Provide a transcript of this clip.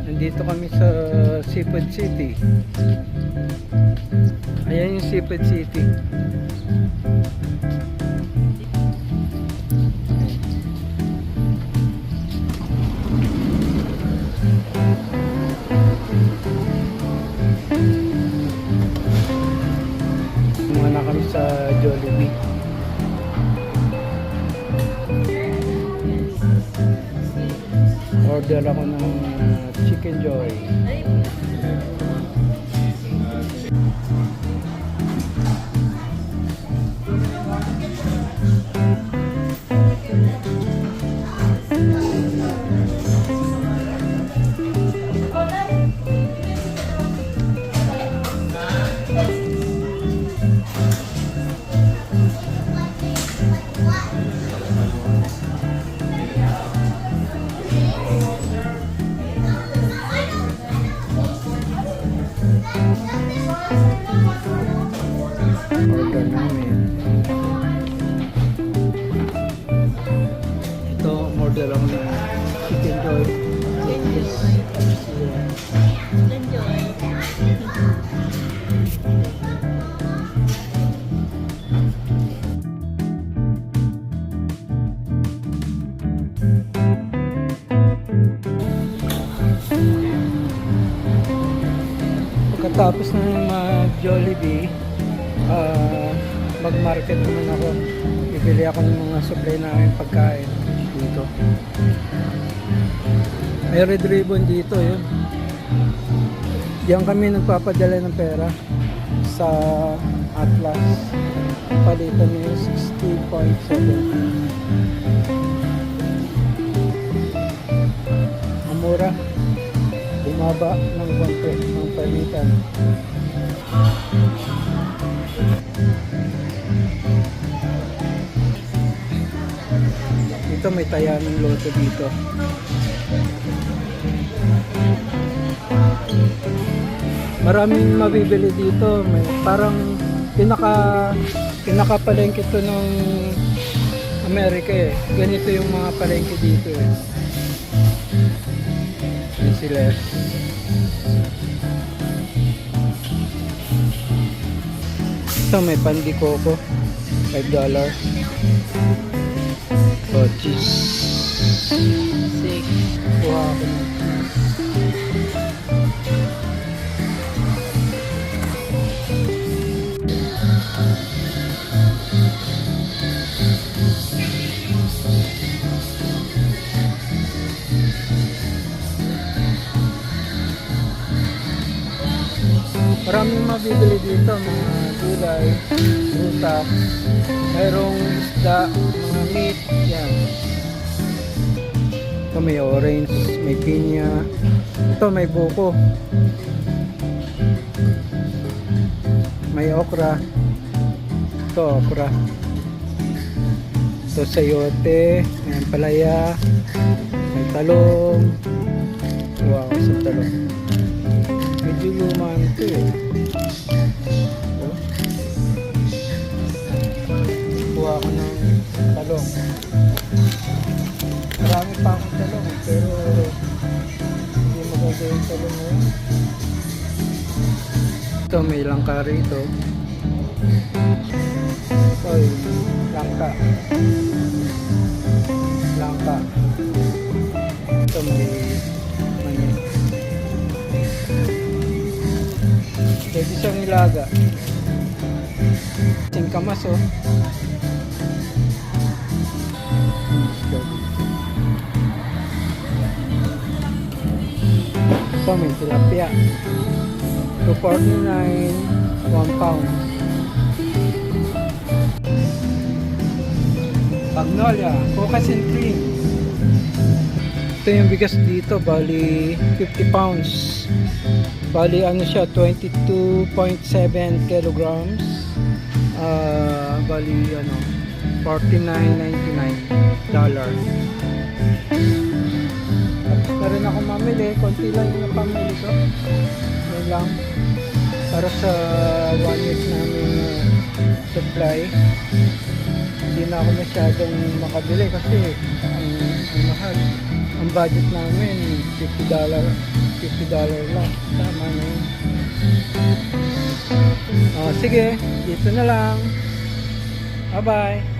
Nandito kami sa Seafood City. Ayan yung Seafood City. Muna kami sa Jollibee. Order ako ng Chicken Joy. Order namin. Ito, order ako ng Chicken Joy. Pagkatapos ng Jollibee, mag-market naman ako. Bibili ako ng mga supply na aking pagkain dito. May red ribbon dito, yun. Diyan kami nagpapadala ng pera sa Atlas. Palitan niyo 60.7. Amura. Bumaba ng konti ng palitan. Dito may tayanong loto dito. Maraming mabibili dito. May parang pinaka-palengke to ng Amerika eh. Ganito yung mga palengke dito eh. Yan sila. Ito may pandikoko. $5. Oh, cheese. 6. Kuha ako na. Maraming mabibili dito, mga gulay, prutas, mayroong isda, mga meat, yan. Ito may orange, may pinya, ito may buko, may okra, ito okra, ito sayote, may palaya, may talong, wow, sa talong. Medyo luma ito eh. Kuha ko ng talong. Marami pa akong talong pero hindi maganda yung talong ngayon. Ito may langka rito. Oy, langka. Langka. Ito may mani. Pwede siyang ilaga. Singkamas oh. Ito may tilapia. 249, 1 pound. Magnolia, focus and cream. Ito yung bigas dito, bali 50 pounds. Bali ano siya, 22.7 kilograms. Bali ano, $49.99. Tapos na rin ako mamili, konti lang yung pamili ko. Yan lang. Para sa 1 week namin supply. Hindi na ako masyadong makabili kasi ang mahal. Ang Ang budget namin, $50. $50 lang. Tama na yun. Sige, dito na lang. Bye-bye.